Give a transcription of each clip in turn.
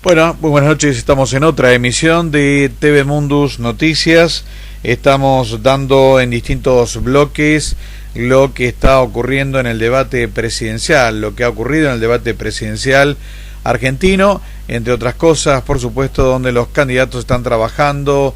Bueno, muy buenas noches, estamos en otra emisión de TV Mundus Noticias. Estamos dando en distintos bloques lo que está ocurriendo en el debate presidencial, lo que ha ocurrido en el debate presidencial argentino, entre otras cosas, por supuesto, donde los candidatos están trabajando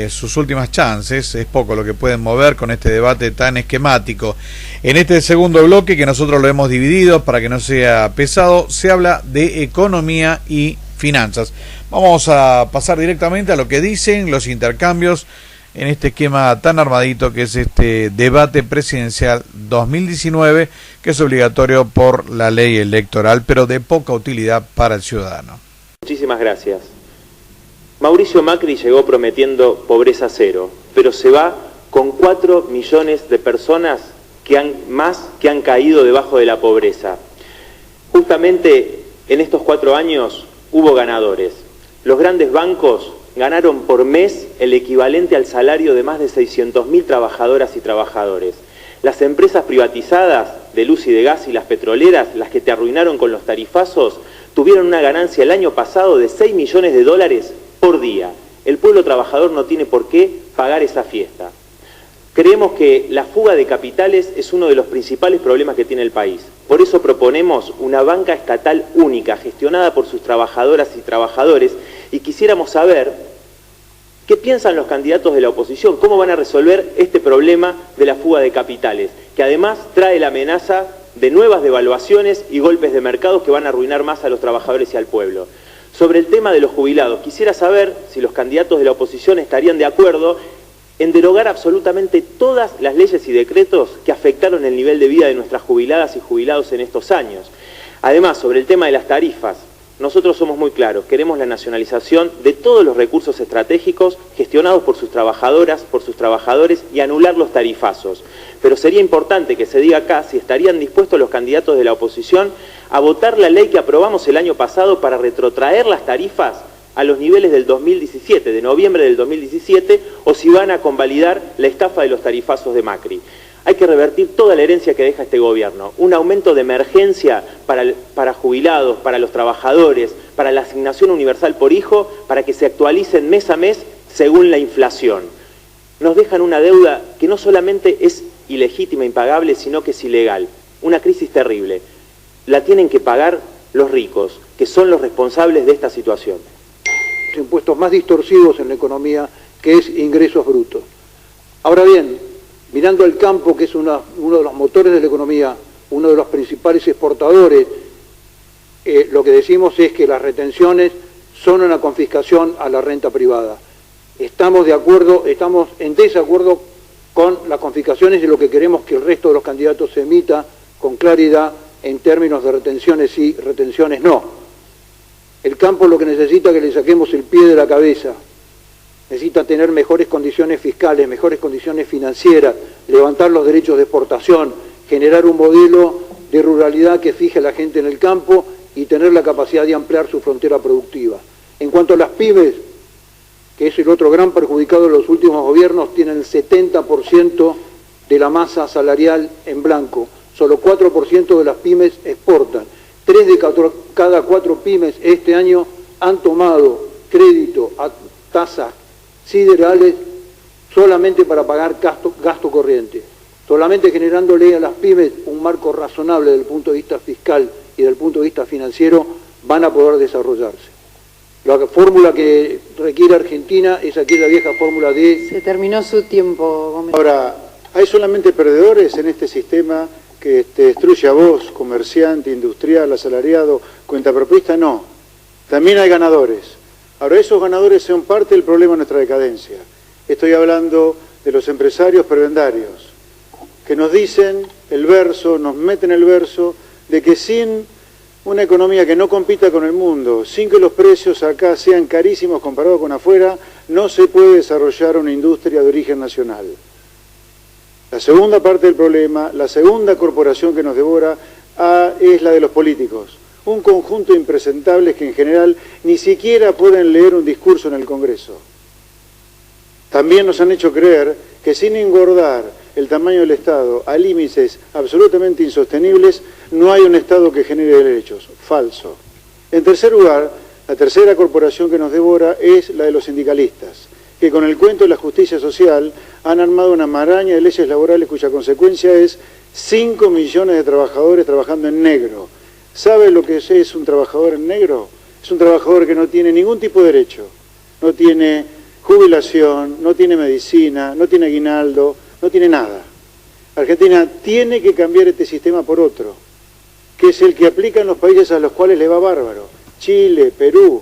sus últimas chances. Es poco lo que pueden mover con este debate tan esquemático. En este segundo bloque, que nosotros lo hemos dividido para que no sea pesado, se habla de economía y finanzas. Vamos a pasar directamente a lo que dicen los intercambios en este esquema tan armadito que es este debate presidencial 2019, que es obligatorio por la ley electoral, pero de poca utilidad para el ciudadano. Muchísimas gracias. Mauricio Macri llegó prometiendo pobreza cero, pero se va con 4 millones de personas que han caído debajo de la pobreza. Justamente en estos 4 años hubo ganadores. Los grandes bancos ganaron por mes el equivalente al salario de más de 600.000 trabajadoras y trabajadores. Las empresas privatizadas de luz y de gas y las petroleras, las que te arruinaron con los tarifazos, tuvieron una ganancia el año pasado de 6 millones de dólares por día. El pueblo trabajador no tiene por qué pagar esa fiesta. Creemos que la fuga de capitales es uno de los principales problemas que tiene el país. Por eso proponemos una banca estatal única, gestionada por sus trabajadoras y trabajadores, y quisiéramos saber qué piensan los candidatos de la oposición, cómo van a resolver este problema de la fuga de capitales, que además trae la amenaza de nuevas devaluaciones y golpes de mercado que van a arruinar más a los trabajadores y al pueblo. Sobre el tema de los jubilados, quisiera saber si los candidatos de la oposición estarían de acuerdo en derogar absolutamente todas las leyes y decretos que afectaron el nivel de vida de nuestras jubiladas y jubilados en estos años. Además, sobre el tema de las tarifas, nosotros somos muy claros, queremos la nacionalización de todos los recursos estratégicos gestionados por sus trabajadoras, por sus trabajadores y anular los tarifazos. Pero sería importante que se diga acá si estarían dispuestos los candidatos de la oposición a votar la ley que aprobamos el año pasado para retrotraer las tarifas a los niveles del 2017, de noviembre del 2017, o si van a convalidar la estafa de los tarifazos de Macri. Hay que revertir toda la herencia que deja este gobierno. Un aumento de emergencia para jubilados, para los trabajadores, para la asignación universal por hijo, para que se actualicen mes a mes según la inflación. Nos dejan una deuda que no solamente es ilegítima, impagable, sino que es ilegal. Una crisis terrible. La tienen que pagar los ricos, que son los responsables de esta situación. Impuestos más distorsidos en la economía, que es ingresos brutos. Ahora bien, mirando al campo, que es uno de los motores de la economía, uno de los principales exportadores, lo que decimos es que las retenciones son una confiscación a la renta privada. Estamos en desacuerdo con las confiscaciones y lo que queremos que el resto de los candidatos se emita con claridad en términos de retenciones sí, retenciones no. El campo lo que necesita es que le saquemos el pie de la cabeza. Necesita tener mejores condiciones fiscales, mejores condiciones financieras, levantar los derechos de exportación, generar un modelo de ruralidad que fije a la gente en el campo y tener la capacidad de ampliar su frontera productiva. En cuanto a las pymes, que es el otro gran perjudicado de los últimos gobiernos, tienen el 70% de la masa salarial en blanco. Solo 4% de las pymes exportan. 3 de cada 4 pymes este año han tomado crédito a tasas siderales solamente para pagar gasto corriente. Solamente generándole a las pymes un marco razonable desde el punto de vista fiscal y desde el punto de vista financiero van a poder desarrollarse. La fórmula que requiere Argentina es aquella vieja fórmula de... Se terminó su tiempo, Gómez. Ahora, ¿hay solamente perdedores en este sistema que te destruye a vos, comerciante, industrial, asalariado, cuentapropistas? No, también hay ganadores. Ahora, esos ganadores son parte del problema de nuestra decadencia. Estoy hablando de los empresarios prebendarios, que nos dicen el verso, nos meten el verso, de que sin una economía que no compita con el mundo, sin que los precios acá sean carísimos comparados con afuera, no se puede desarrollar una industria de origen nacional. La segunda parte del problema, la segunda corporación que nos devora, es la de los políticos. Un conjunto de impresentables que en general ni siquiera pueden leer un discurso en el Congreso. También nos han hecho creer que sin engordar el tamaño del Estado a límites absolutamente insostenibles, no hay un Estado que genere derechos. Falso. En tercer lugar, la tercera corporación que nos devora es la de los sindicalistas, que con el cuento de la justicia social han armado una maraña de leyes laborales cuya consecuencia es 5 millones de trabajadores trabajando en negro. ¿Sabe lo que es un trabajador en negro? Es un trabajador que no tiene ningún tipo de derecho, no tiene jubilación, no tiene medicina, no tiene aguinaldo, no tiene nada. Argentina tiene que cambiar este sistema por otro, que es el que aplica en los países a los cuales le va bárbaro. Chile, Perú,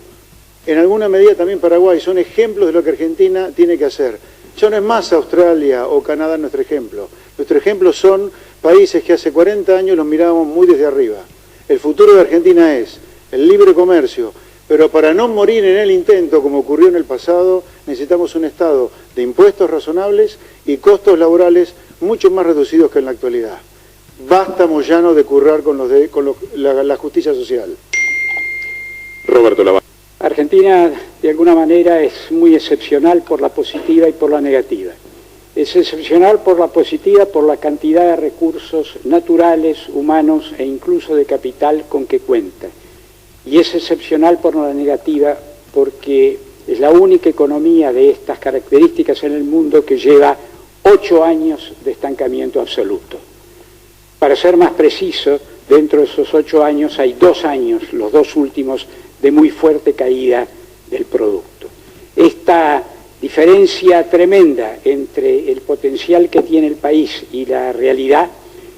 en alguna medida también Paraguay, son ejemplos de lo que Argentina tiene que hacer. Ya no es más Australia o Canadá nuestro ejemplo. Nuestro ejemplo son países que hace 40 años los mirábamos muy desde arriba. El futuro de Argentina es el libre comercio, pero para no morir en el intento, como ocurrió en el pasado, necesitamos un Estado de impuestos razonables y costos laborales mucho más reducidos que en la actualidad. Basta, Moyano, de currar con la justicia social. Roberto Lavagna. Argentina, de alguna manera, es muy excepcional por la positiva y por la negativa. Es excepcional por la positiva, por la cantidad de recursos naturales, humanos e incluso de capital con que cuenta. Y es excepcional por la negativa porque es la única economía de estas características en el mundo que lleva 8 años de estancamiento absoluto. Para ser más preciso, dentro de esos 8 años hay 2 años, los 2 últimos, de muy fuerte caída del producto. Esta diferencia tremenda entre el potencial que tiene el país y la realidad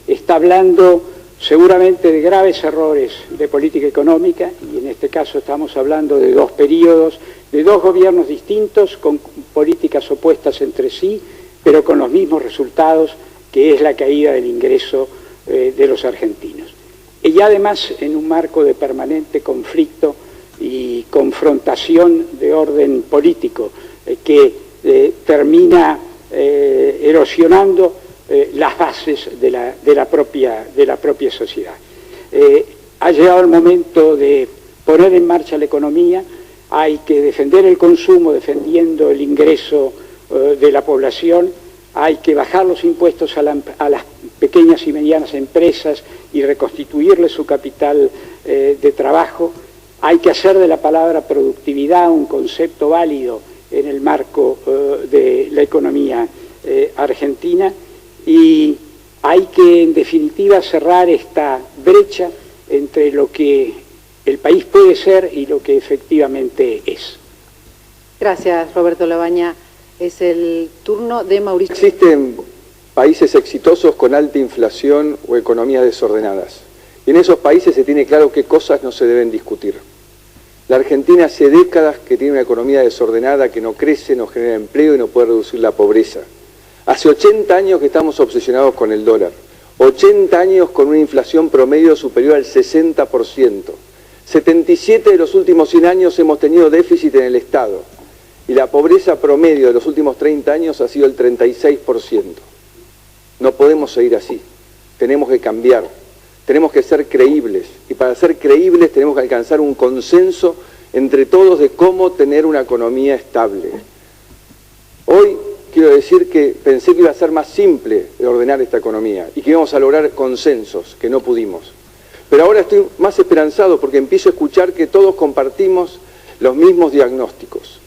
está hablando seguramente de graves errores de política económica, y en este caso estamos hablando de 2 periodos, de 2 gobiernos distintos, con políticas opuestas entre sí, pero con los mismos resultados, que es la caída del ingreso de los argentinos. Y además en un marco de permanente conflicto y confrontación de orden político, que termina erosionando las bases de la propia sociedad. Ha llegado el momento de poner en marcha la economía, hay que defender el consumo defendiendo el ingreso de la población, hay que bajar los impuestos a las pequeñas y medianas empresas y reconstituirle su capital de trabajo, hay que hacer de la palabra productividad un concepto válido en el marco de la economía argentina, y hay que, en definitiva, cerrar esta brecha entre lo que el país puede ser y lo que efectivamente es. Gracias, Roberto Lavagna. Es el turno de Mauricio. Existen países exitosos con alta inflación o economías desordenadas. Y en esos países se tiene claro qué cosas no se deben discutir. La Argentina hace décadas que tiene una economía desordenada, que no crece, no genera empleo y no puede reducir la pobreza. Hace 80 años que estamos obsesionados con el dólar. 80 años con una inflación promedio superior al 60%. 77 de los últimos 100 años hemos tenido déficit en el Estado. Y la pobreza promedio de los últimos 30 años ha sido el 36%. No podemos seguir así. Tenemos que cambiar. Tenemos que ser creíbles. Y para ser creíbles tenemos que alcanzar un consenso entre todos de cómo tener una economía estable. Hoy quiero decir que pensé que iba a ser más simple de ordenar esta economía y que íbamos a lograr consensos, que no pudimos. Pero ahora estoy más esperanzado porque empiezo a escuchar que todos compartimos los mismos diagnósticos.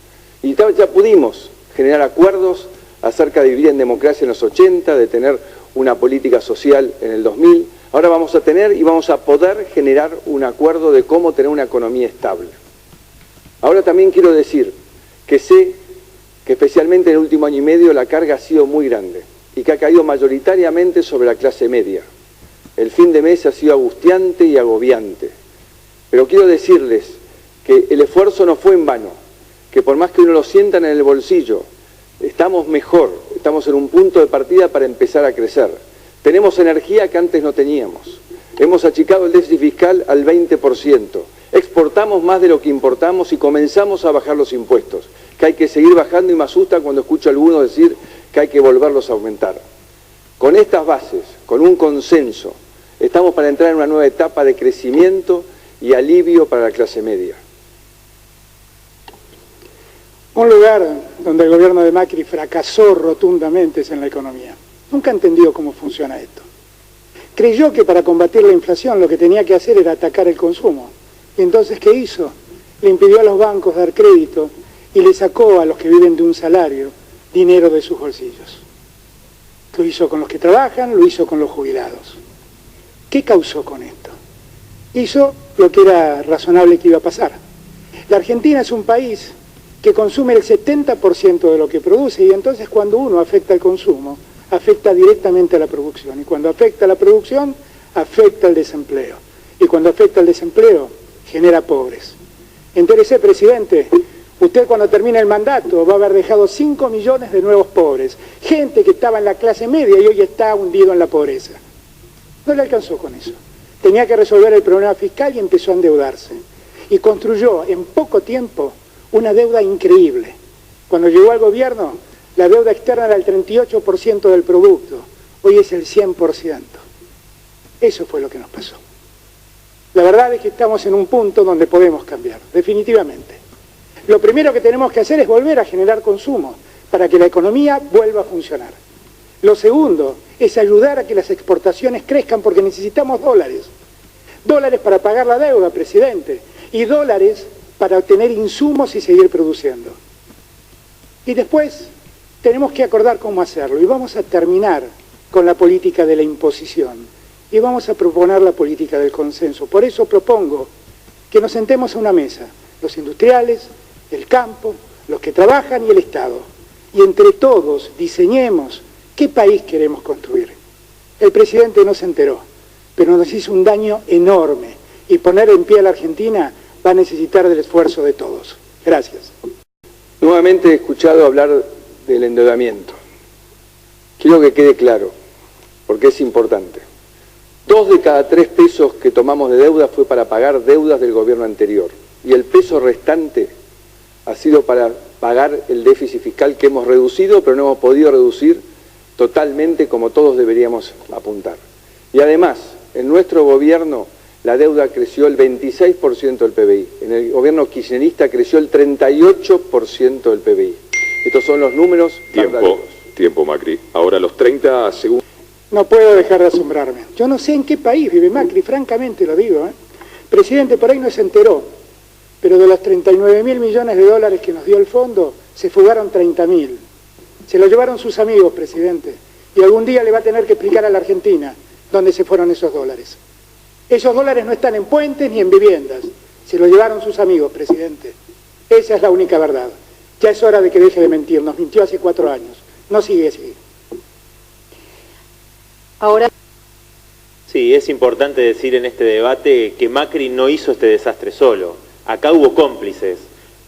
Y ya pudimos generar acuerdos acerca de vivir en democracia en los 80, de tener una política social en el 2000. Ahora vamos a tener y vamos a poder generar un acuerdo de cómo tener una economía estable. Ahora también quiero decir que sé que especialmente en el último año y medio la carga ha sido muy grande y que ha caído mayoritariamente sobre la clase media. El fin de mes ha sido angustiante y agobiante. Pero quiero decirles que el esfuerzo no fue en vano, que por más que uno lo sienta en el bolsillo, estamos mejor, estamos en un punto de partida para empezar a crecer. Tenemos energía que antes no teníamos. Hemos achicado el déficit fiscal al 20%. Exportamos más de lo que importamos y comenzamos a bajar los impuestos, que hay que seguir bajando, y me asusta cuando escucho a algunos decir que hay que volverlos a aumentar. Con estas bases, con un consenso, estamos para entrar en una nueva etapa de crecimiento y alivio para la clase media. Un lugar donde el gobierno de Macri fracasó rotundamente es en la economía. Nunca entendió cómo funciona esto. Creyó que para combatir la inflación lo que tenía que hacer era atacar el consumo. Y entonces, ¿qué hizo? Le impidió a los bancos dar crédito y le sacó a los que viven de un salario dinero de sus bolsillos. Lo hizo con los que trabajan, lo hizo con los jubilados. ¿Qué causó con esto? Hizo lo que era razonable que iba a pasar. La Argentina es un país que consume el 70% de lo que produce, y entonces cuando uno afecta el consumo, afecta directamente a la producción, y cuando afecta a la producción, afecta al desempleo, y cuando afecta al desempleo, genera pobres. Entérese, presidente, usted cuando termine el mandato va a haber dejado 5 millones de nuevos pobres, gente que estaba en la clase media y hoy está hundido en la pobreza. No le alcanzó con eso. Tenía que resolver el problema fiscal y empezó a endeudarse. Y construyó en poco tiempo una deuda increíble. Cuando llegó al gobierno, la deuda externa era el 38% del producto, hoy es el 100%. Eso fue lo que nos pasó. La verdad es que estamos en un punto donde podemos cambiar, definitivamente. Lo primero que tenemos que hacer es volver a generar consumo para que la economía vuelva a funcionar. Lo segundo es ayudar a que las exportaciones crezcan porque necesitamos dólares. Dólares para pagar la deuda, presidente, y dólares para obtener insumos y seguir produciendo. Y después tenemos que acordar cómo hacerlo, y vamos a terminar con la política de la imposición, y vamos a proponer la política del consenso. Por eso propongo que nos sentemos a una mesa, los industriales, el campo, los que trabajan y el Estado, y entre todos diseñemos qué país queremos construir. El presidente no se enteró, pero nos hizo un daño enorme, y poner en pie a la Argentina va a necesitar del esfuerzo de todos. Gracias. Nuevamente he escuchado hablar del endeudamiento. Quiero que quede claro, porque es importante. 2 de cada 3 pesos que tomamos de deuda fue para pagar deudas del gobierno anterior, y el peso restante ha sido para pagar el déficit fiscal que hemos reducido, pero no hemos podido reducir totalmente como todos deberíamos apuntar. Y además, en nuestro gobierno la deuda creció el 26% del PBI. En el gobierno kirchnerista creció el 38% del PBI. Estos son los números verdaderos. Tiempo, Macri. Ahora los 30 segundos. No puedo dejar de asombrarme. Yo no sé en qué país vive Macri, francamente lo digo. Presidente, por ahí no se enteró, pero de los 39.000 millones de dólares que nos dio el fondo, se fugaron 30.000. Se lo llevaron sus amigos, presidente. Y algún día le va a tener que explicar a la Argentina dónde se fueron esos dólares. Esos dólares no están en puentes ni en viviendas. Se lo llevaron sus amigos, presidente. Esa es la única verdad. Ya es hora de que deje de mentir. Nos mintió hace 4 años. No sigue así. Ahora. Sí, es importante decir en este debate que Macri no hizo este desastre solo. Acá hubo cómplices.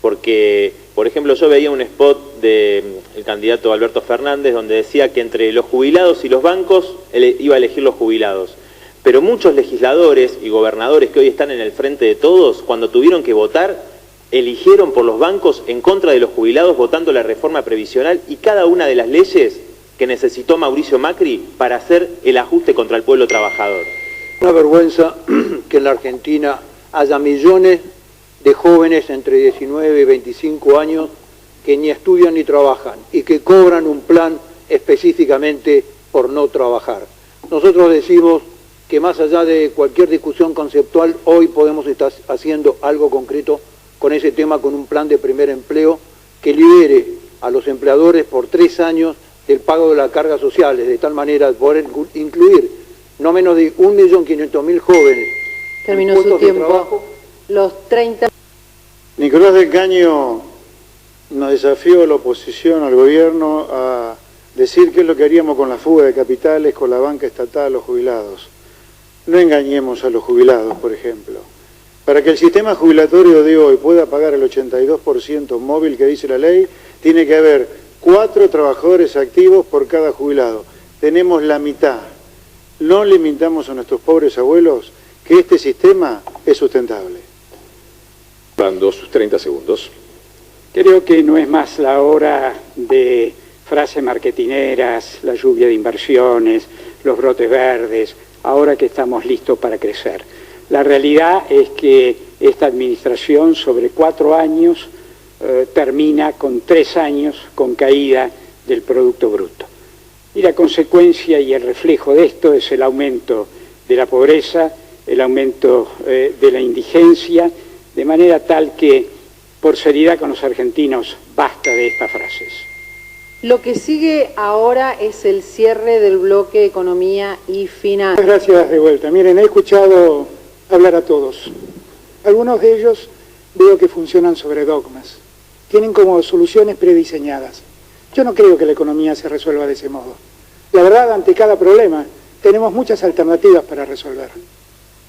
Porque, por ejemplo, yo veía un spot del candidato Alberto Fernández donde decía que entre los jubilados y los bancos él iba a elegir los jubilados. Pero muchos legisladores y gobernadores que hoy están en el frente de todos, cuando tuvieron que votar, eligieron por los bancos en contra de los jubilados, votando la reforma previsional y cada una de las leyes que necesitó Mauricio Macri para hacer el ajuste contra el pueblo trabajador. Una vergüenza que en la Argentina haya millones de jóvenes entre 19 y 25 años que ni estudian ni trabajan y que cobran un plan específicamente por no trabajar. Nosotros decimos que más allá de cualquier discusión conceptual, hoy podemos estar haciendo algo concreto con ese tema, con un plan de primer empleo que libere a los empleadores por 3 años del pago de las cargas sociales, de tal manera de poder incluir no menos de 1.500.000 jóvenes. Terminó su tiempo. Los 30. Nicolás del Caño nos desafió a la oposición, al gobierno, a decir qué es lo que haríamos con la fuga de capitales, con la banca estatal, los jubilados. No engañemos a los jubilados, por ejemplo. Para que el sistema jubilatorio de hoy pueda pagar el 82% móvil que dice la ley, tiene que haber 4 trabajadores activos por cada jubilado. Tenemos la mitad. no le mintamos a nuestros pobres abuelos que este sistema es sustentable. Dando sus 30 segundos. Creo que no es más la hora de frases marketineras, la lluvia de inversiones, los brotes verdes, ahora que estamos listos para crecer. La realidad es que esta administración sobre 4 años termina con 3 años con caída del Producto Bruto. Y la consecuencia y el reflejo de esto es el aumento de la pobreza, el aumento de la indigencia, de manera tal que, por seriedad con los argentinos, basta de estas frases. Lo que sigue ahora es el cierre del bloque Economía y Finanzas. Gracias de vuelta. Miren, he escuchado hablar a todos. Algunos de ellos veo que funcionan sobre dogmas. Tienen como soluciones prediseñadas. Yo no creo que la economía se resuelva de ese modo. La verdad, ante cada problema, tenemos muchas alternativas para resolver.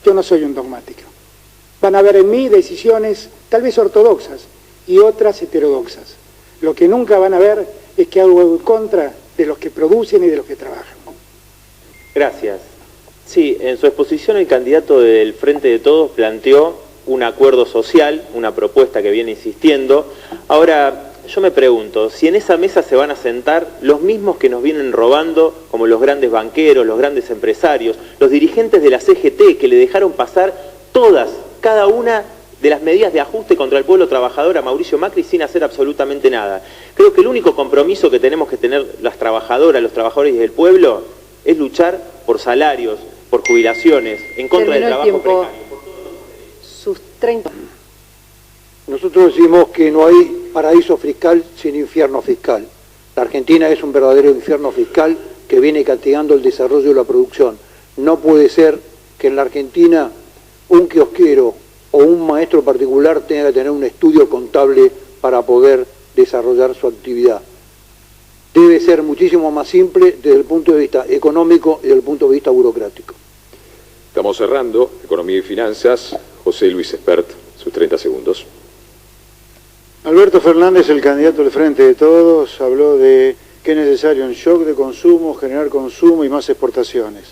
Yo no soy un dogmático. Van a haber en mí decisiones tal vez ortodoxas y otras heterodoxas. Lo que nunca van a ver es que hago en contra de los que producen y de los que trabajan. Gracias. Sí, en su exposición el candidato del Frente de Todos planteó un acuerdo social, una propuesta que viene insistiendo. Ahora, yo me pregunto, si en esa mesa se van a sentar los mismos que nos vienen robando, como los grandes banqueros, los grandes empresarios, los dirigentes de la CGT que le dejaron pasar cada una de las medidas de ajuste contra el pueblo trabajador a Mauricio Macri sin hacer absolutamente nada. Creo que el único compromiso que tenemos que tener las trabajadoras, los trabajadores y el pueblo es luchar por salarios, por jubilaciones, en contra del trabajo precario. Sus 30. Nosotros decimos que no hay paraíso fiscal sin infierno fiscal. La Argentina es un verdadero infierno fiscal que viene castigando el desarrollo de la producción. No puede ser que en la Argentina un kiosquero o un maestro particular tenga que tener un estudio contable para poder desarrollar su actividad. Debe ser muchísimo más simple desde el punto de vista económico y desde el punto de vista burocrático. Estamos cerrando Economía y Finanzas. José Luis Espert, sus 30 segundos. Alberto Fernández, el candidato del Frente de Todos, habló de que es necesario un shock de consumo, generar consumo y más exportaciones.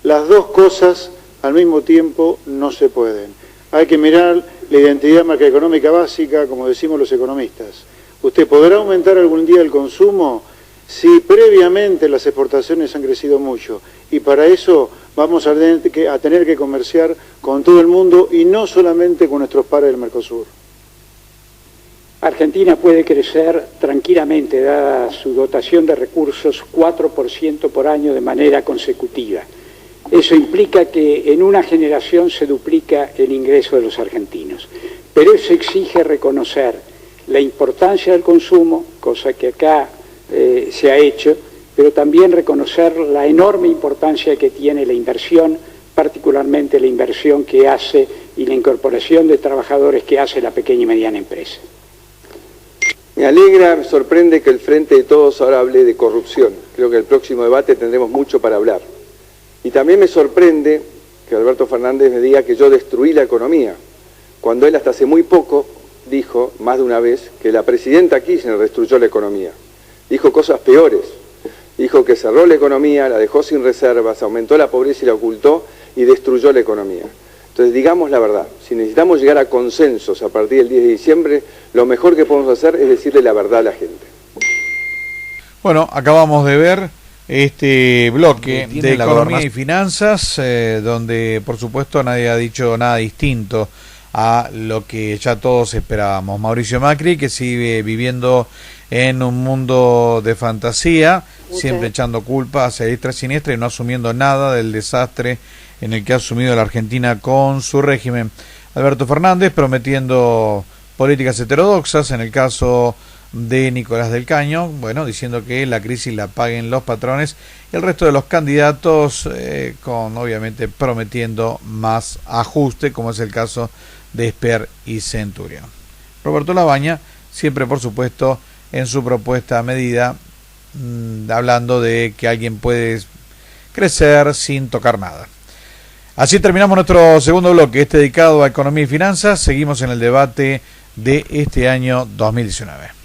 Las dos cosas al mismo tiempo no se pueden. Hay que mirar la identidad macroeconómica básica, como decimos los economistas. ¿Usted podrá aumentar algún día el consumo si previamente las exportaciones han crecido mucho? Y para eso vamos a tener que comerciar con todo el mundo y no solamente con nuestros pares del Mercosur. Argentina puede crecer tranquilamente, dada su dotación de recursos, 4% por año de manera consecutiva. Eso implica que en una generación se duplica el ingreso de los argentinos. Pero eso exige reconocer la importancia del consumo, cosa que acá se ha hecho, pero también reconocer la enorme importancia que tiene la inversión, particularmente la inversión que hace y la incorporación de trabajadores que hace la pequeña y mediana empresa. Me alegra, me sorprende que el Frente de Todos ahora hable de corrupción. Creo que el próximo debate tendremos mucho para hablar. Y también me sorprende que Alberto Fernández me diga que yo destruí la economía, cuando él hasta hace muy poco dijo, más de una vez, que la presidenta Kirchner destruyó la economía. Dijo cosas peores. Dijo que cerró la economía, la dejó sin reservas, aumentó la pobreza y la ocultó y destruyó la economía. Entonces, digamos la verdad, si necesitamos llegar a consensos a partir del 10 de diciembre, lo mejor que podemos hacer es decirle la verdad a la gente. Bueno, acabamos de ver este bloque de Economía y Finanzas, donde por supuesto nadie ha dicho nada distinto a lo que ya todos esperábamos. Mauricio Macri, que sigue viviendo en un mundo de fantasía, siempre echando culpa hacia diestra y siniestra y no asumiendo nada del desastre en el que ha sumido la Argentina con su régimen. Alberto Fernández prometiendo políticas heterodoxas, en el caso de Nicolás del Caño, bueno, diciendo que la crisis la paguen los patrones, y el resto de los candidatos con obviamente prometiendo más ajuste, como es el caso de Esper y Centurión. Roberto Labaña, siempre por supuesto en su propuesta a medida, hablando de que alguien puede crecer sin tocar nada. Así terminamos nuestro segundo bloque, dedicado a Economía y Finanzas. Seguimos en el debate de este año 2019.